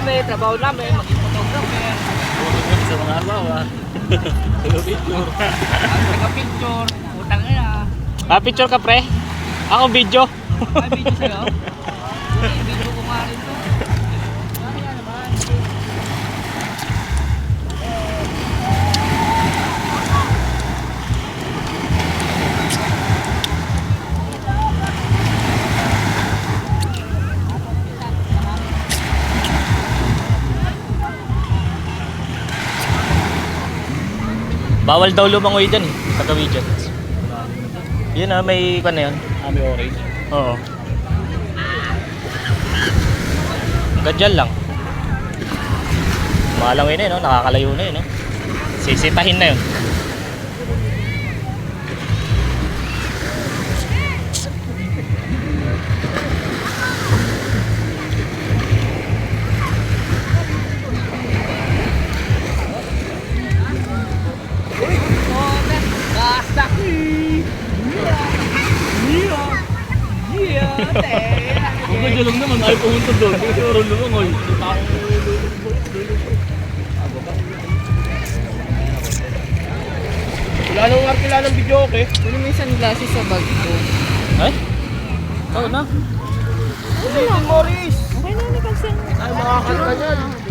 namin, trabaho namin, maging photographer. Puro sa mga asawa. Picture. Taga-picture, utang na. Ah, picture ka pre? Ako video. May video sa'yo? May video ko nga rin to. Ano yan naman? Bawal daw lumangoy dyan eh. Tagawi dyan. Yun ah, may kwan na yun. Ah, may orange. Oo. Ganyan lang. Malangoy na yun, no? Nakakalayo na yun. No? Sisitahin na yun. Kung ganyan lang naman, ayaw pumunta doon. Kasi oron naman, oy. Wala nang arkila ng video, okay? Kunin mo yung sunglasses sa bag ko. Ay? Oo na. Ulitin, Morris! Okay na, napansin. Ay, makakanta niyan.